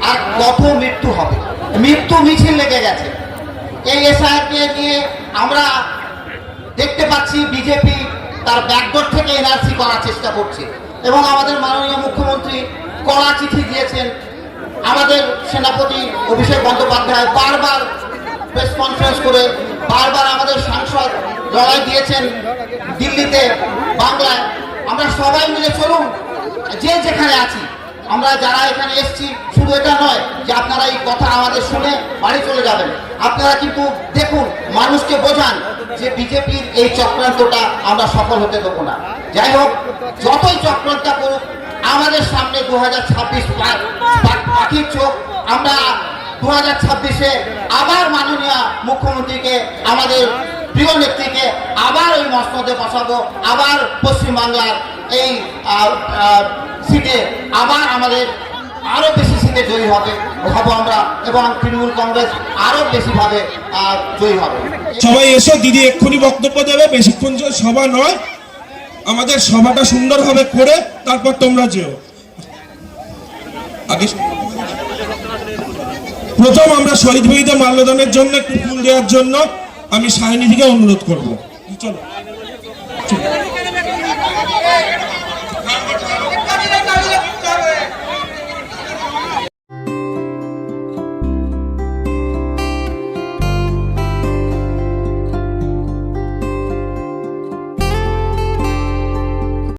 আর কত মৃত্যু হবে। মৃত্যু মিছিল লেগে গেছে। এই এসআইআরকে নিয়ে আমরা দেখতে পাচ্ছি বিজেপি তার ব্যাকডোর থেকে এনআরসি করার চেষ্টা করছে এবং আমাদের মাননীয় মুখ্যমন্ত্রী কড়া চিঠি দিয়েছেন। আমাদের সেনাপতি অভিষেক বন্দ্যোপাধ্যায় বারবার প্রেস কনফারেন্স করে বারবার আমাদের সাংসদ লড়াই দিয়েছেন দিল্লিতে, বাংলায়। আমরা সবাই মিলে চলুন, যে যেখানে আছি, আমরা যারা এখানে এসছি, শুধু এটা নয় যে আপনারা এই কথা আমাদের শুনে বাড়ি চলে যাবেন। আপনারা কিন্তু দেখুন, মানুষকে বোঝান যে বিজেপির এই চক্রান্তটা আমরা সফল হতে দেবো না। যাই হোক, যতই চক্রান্ত করুক, আমাদের সামনে 2026 পাখির চোখ। আমরা 2026-এ আবার মাননীয় মুখ্যমন্ত্রীকে, আমাদের প্রিয় নেত্রীকে আবার ওই মসনদে বসাবো। আবার পশ্চিমবাংলার এই সিটে আবার আমাদের আরো বেশি সিটে জয়ী হবো আমরা, এবং তৃণমূল কংগ্রেস আরো বেশিভাবে জয়ী হবে। সবাই এসো, দিদি এক্ষুনি বক্তব্য দেবে। বেশিক্ষণ সভা নয়, আমাদের সভাটা সুন্দরভাবে করে তারপর তোমরা যেও। আগে প্রথম আমরা শহীদ বীরদের মাল্যদানের জন্য একটু ফুল দেওয়ার জন্য আমি সায়নিধিকে অনুরোধ করবো। চলো।